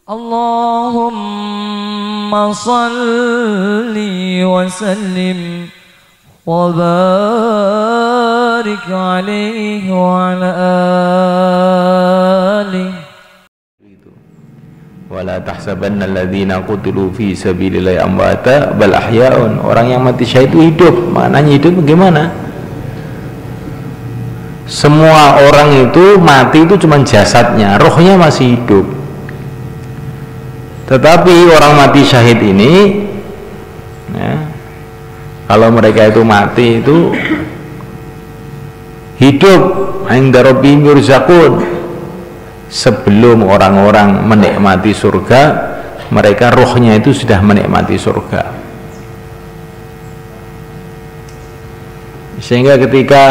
Allahumma salli wa sallim wa barik alaihi wa ala alihi. Wala tahsabanna alladhina qutilu fi sabilillahi amwata bal ahya'un. Orang yang mati syahid itu hidup. Maknanya hidup bagaimana? Semua orang itu mati itu cuma jasadnya, rohnya masih hidup. Tetapi orang mati syahid ini ya, kalau mereka itu mati itu hidup, inda rabbihim yurzaqun. Sebelum orang-orang menikmati surga, mereka rohnya itu sudah menikmati surga. Sehingga ketika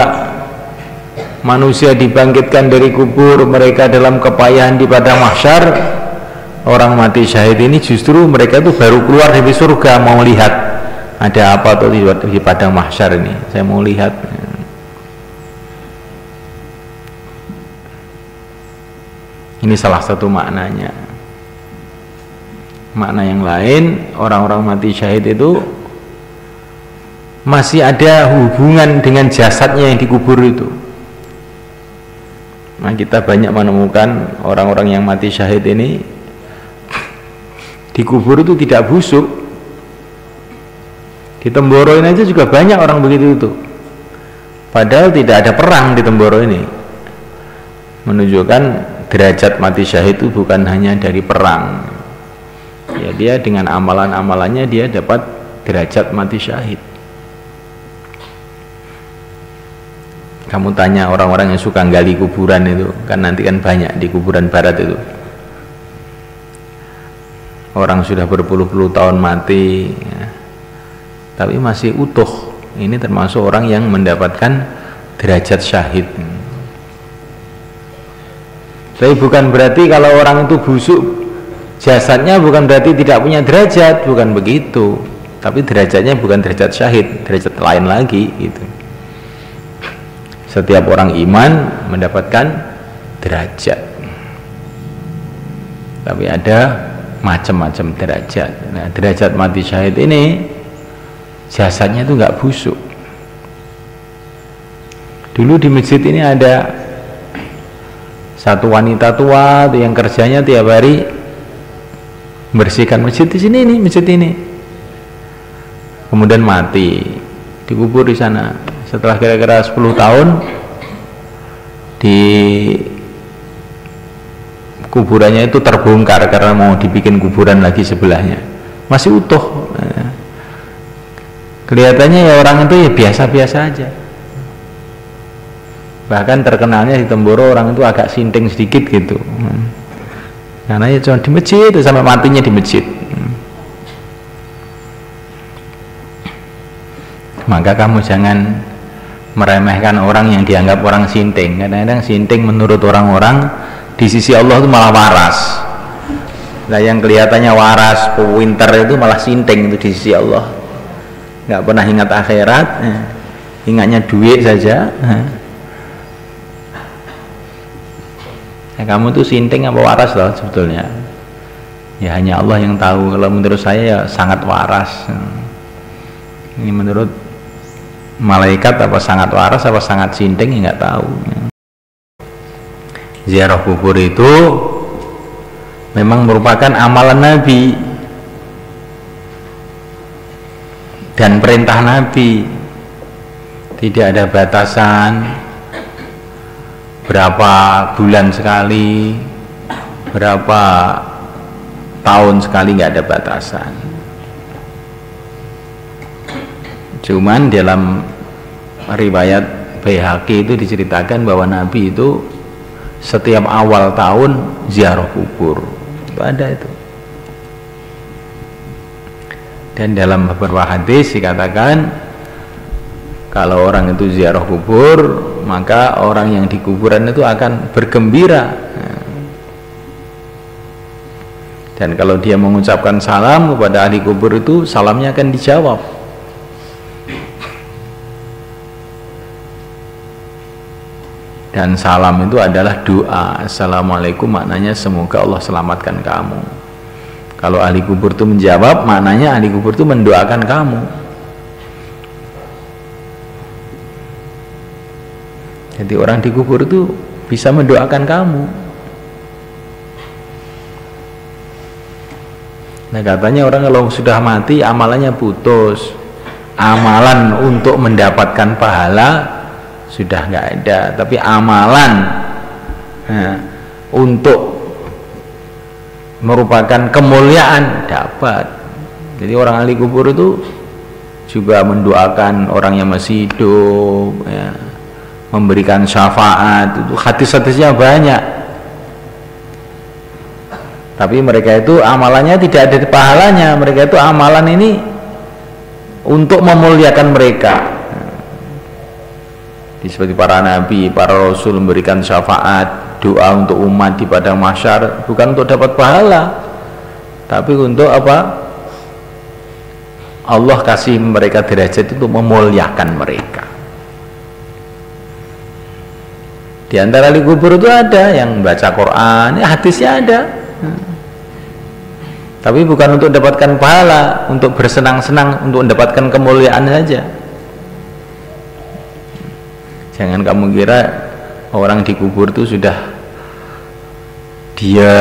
manusia dibangkitkan dari kubur, mereka dalam kepayahan di padang mahsyar, orang mati syahid ini justru mereka itu baru keluar dari surga, mau lihat ada apa tuh di padang mahsyar ini, saya mau lihat. Ini salah satu maknanya. Makna yang lain, orang-orang mati syahid itu masih ada hubungan dengan jasadnya yang dikubur itu. Nah, kita banyak menemukan orang-orang yang mati syahid ini dikubur itu tidak busuk. Di Temboro ini aja juga banyak orang begitu itu. Padahal tidak ada perang di Temboro ini. Menunjukkan derajat mati syahid itu bukan hanya dari perang. Ya, dia dengan amalan-amalannya dia dapat derajat mati syahid. Kamu tanya orang-orang yang suka gali kuburan itu, kan nanti kan banyak di kuburan barat itu. Orang sudah berpuluh-puluh tahun mati, ya, tapi masih utuh. Ini termasuk orang yang mendapatkan derajat syahid. Tapi bukan berarti kalau orang itu busuk jasadnya, bukan berarti tidak punya derajat, bukan begitu. Tapi derajatnya bukan derajat syahid, derajat lain lagi gitu. Setiap orang iman mendapatkan derajat. Tapi ada macam-macam derajat. Nah, derajat mati syahid ini jasadnya itu nggak busuk. Dulu di masjid ini ada satu wanita tua yang kerjanya tiap hari membersihkan masjid di sini nih, masjid ini. Kemudian mati, dikubur di sana. Setelah kira-kira 10 tahun, di kuburannya itu terbongkar karena mau dibikin kuburan lagi sebelahnya. Masih utuh. Kelihatannya ya orang itu ya biasa-biasa aja. Bahkan terkenalnya di Temboro orang itu agak sinting sedikit gitu, karena ya cuma di masjid sampai matinya di masjid. Maka kamu jangan meremehkan orang yang dianggap orang sinting. Kadang-kadang sinting menurut orang-orang di sisi Allah itu malah waras. Nah, yang kelihatannya waras, pinter itu malah sinting itu di sisi Allah. Nggak pernah ingat akhirat, ingatnya duit saja. Kamu tuh sinting apa waras loh sebetulnya. Ya hanya Allah yang tahu. Kalau menurut saya ya sangat waras. Ini menurut malaikat apa sangat waras apa sangat sinting ya nggak tahu. Ziarah kubur itu memang merupakan amalan Nabi dan perintah Nabi. Tidak ada batasan berapa bulan sekali, berapa tahun sekali, nggak ada batasan. Cuman dalam riwayat Baihaqi itu diceritakan bahwa Nabi itu setiap awal tahun ziarah kubur. Itu ada itu. Dan dalam beberapa hadis dikatakan kalau orang itu ziarah kubur, maka orang yang di kuburan itu akan bergembira. Dan kalau dia mengucapkan salam kepada ahli kubur itu, salamnya akan dijawab. Dan salam itu adalah doa. Assalamualaikum maknanya semoga Allah selamatkan kamu. Kalau ahli kubur itu menjawab, maknanya ahli kubur itu mendoakan kamu. Jadi orang di kubur itu bisa mendoakan kamu. Nah katanya orang kalau sudah mati amalannya putus, amalan untuk mendapatkan pahala sudah nggak ada, tapi amalan untuk merupakan kemuliaan dapat. Jadi orang ahli kubur itu juga mendoakan orang yang masih hidup, ya, memberikan syafaat. Itu hadis-hadisnya banyak. Tapi mereka itu amalannya tidak ada pahalanya. Mereka itu amalan ini untuk memuliakan mereka. Seperti para nabi, para rasul memberikan syafaat, doa untuk umat di padang mahsyar, bukan untuk dapat pahala, tapi untuk apa? Allah kasih mereka derajat untuk memuliakan mereka. Di antara ahli kubur itu ada yang baca Quran, ya hadisnya ada. Tapi bukan untuk mendapatkan pahala, untuk bersenang-senang, untuk mendapatkan kemuliaan saja. Jangan kamu kira orang di kubur itu sudah dia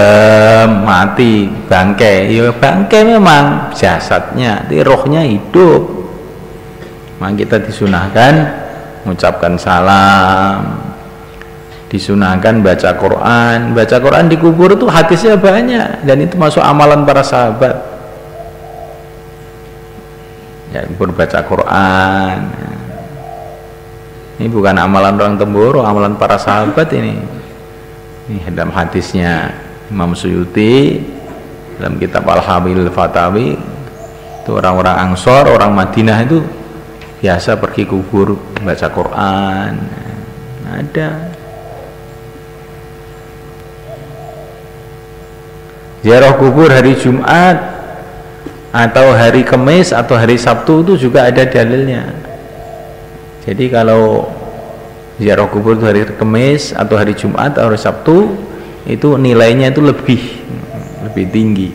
mati, bangkai. Ya bangkai memang jasadnya, tapi rohnya hidup. Maka kita disunahkan mengucapkan salam, disunahkan baca Quran. Baca Quran di kubur itu hadisnya banyak, dan itu masuk amalan para sahabat. Ya kubur baca Quran. Ini bukan amalan orang Temboro, amalan para sahabat ini. Ini dalam hadisnya Imam Suyuti dalam kitab Al-Hamil Fatawi, itu orang-orang Ansor, orang Madinah itu biasa pergi kubur baca Quran. Ada. Ziarah kubur hari Jumat atau hari Kamis atau hari Sabtu itu juga ada dalilnya. Jadi kalau ziarah kubur itu hari Kamis atau hari Jumat atau hari Sabtu, itu nilainya itu lebih tinggi.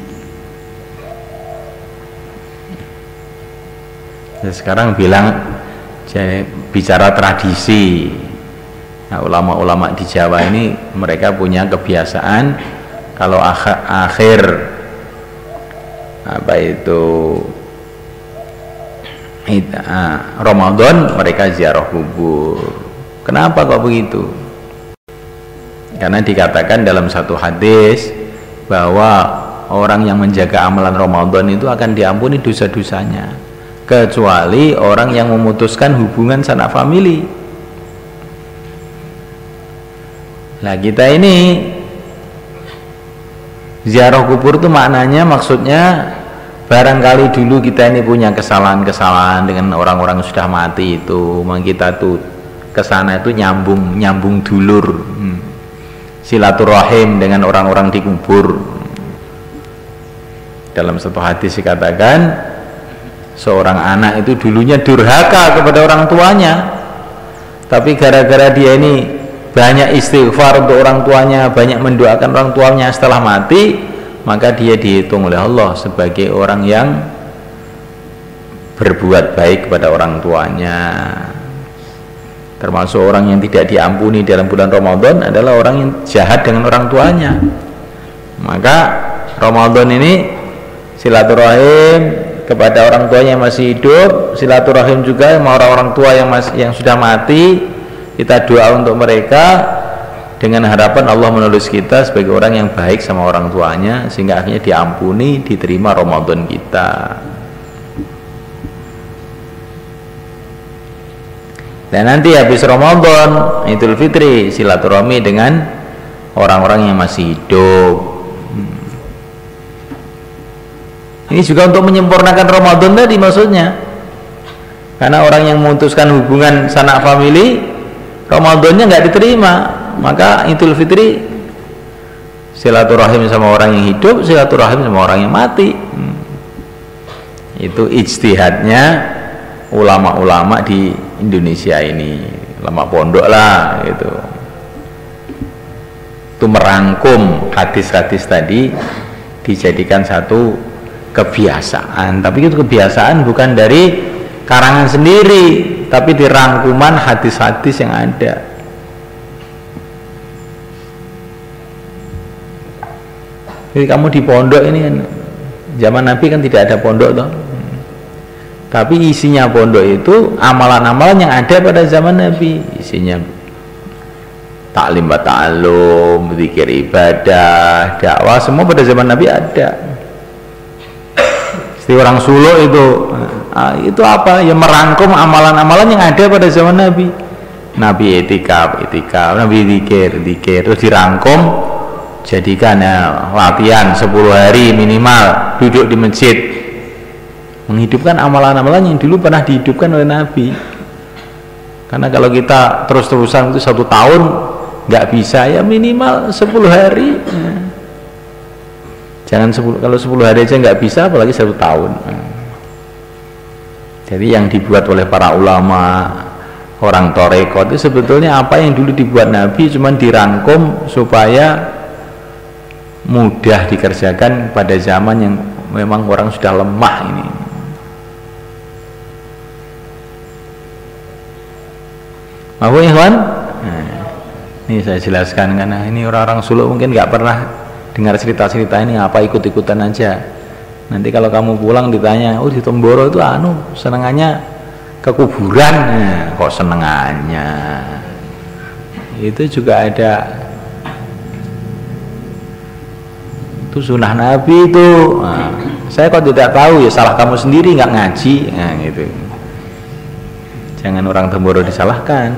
Nah, sekarang bicara tradisi. Nah, ulama-ulama di Jawa ini mereka punya kebiasaan kalau akhir apa itu Ramadan mereka ziarah kubur. Kenapa kok begitu? Karena dikatakan dalam satu hadis bahwa orang yang menjaga amalan Ramadan itu akan diampuni dosa-dosanya, kecuali orang yang memutuskan hubungan sanak famili. Nah kita ini ziarah kubur itu maknanya, maksudnya barangkali dulu kita ini punya kesalahan-kesalahan dengan orang-orang yang sudah mati itu, maka kita tuh kesana itu nyambung dulur, silaturahim dengan orang-orang di kubur. Dalam satu hadis dikatakan seorang anak itu dulunya durhaka kepada orang tuanya, tapi gara-gara dia ini banyak istighfar untuk orang tuanya, banyak mendoakan orang tuanya setelah mati, maka dia dihitung oleh Allah sebagai orang yang berbuat baik kepada orang tuanya. Termasuk orang yang tidak diampuni dalam bulan Ramadan adalah orang yang jahat dengan orang tuanya. Maka Ramadan ini silaturahim kepada orang tuanya yang masih hidup, silaturahim juga sama orang-orang tua yang sudah mati. Kita doa untuk mereka dengan harapan Allah menulis kita sebagai orang yang baik sama orang tuanya, sehingga akhirnya diampuni, diterima Ramadan kita. Dan nanti habis Ramadan, Idul Fitri, silaturahmi dengan orang-orang yang masih hidup. Ini juga untuk menyempurnakan Ramadan tadi maksudnya. Karena orang yang memutuskan hubungan sanak famili, Ramadannya nggak diterima, maka Idul Fitri silaturahim sama orang yang hidup, silaturahim sama orang yang mati. Itu ijtihadnya ulama-ulama di Indonesia ini, ulama pondok lah gitu. Itu merangkum hadis-hadis tadi dijadikan satu kebiasaan. Tapi itu kebiasaan bukan dari karangan sendiri, tapi di rangkuman hadis-hadis yang ada. Jadi kamu di pondok ini kan, zaman Nabi kan tidak ada pondok toh. Tapi isinya pondok itu amalan-amalan yang ada pada zaman Nabi. Isinya taklim wa ta'allum, zikir ibadah, dakwah, semua pada zaman Nabi ada. Seperti orang Solo itu apa? Ya merangkum amalan-amalan yang ada pada zaman Nabi. Nabi etikaf, Nabi zikir, terus dirangkum, jadikan latihan 10 hari minimal, duduk di masjid, menghidupkan amalan-amalan yang dulu pernah dihidupkan oleh Nabi. Karena kalau kita terus-terusan itu 1 tahun nggak bisa, ya minimal 10 hari. Jangan 10, kalau 10 hari aja nggak bisa, apalagi 1 tahun. Jadi yang dibuat oleh para ulama, orang torekot itu sebetulnya apa yang dulu dibuat Nabi, cuman dirangkum supaya mudah dikerjakan pada zaman yang memang orang sudah lemah ini. Mau ikhwan? Ini saya jelaskan karena ini orang-orang Solo mungkin nggak pernah dengar cerita-cerita ini, apa ikut-ikutan aja. Nanti kalau kamu pulang ditanya, oh di Temboro itu senengannya ke kuburan. Kok senengannya? Itu juga ada, itu sunnah Nabi itu. Saya kok tidak tahu, ya salah kamu sendiri nggak ngaji. Gitu. Jangan orang Temboro disalahkan.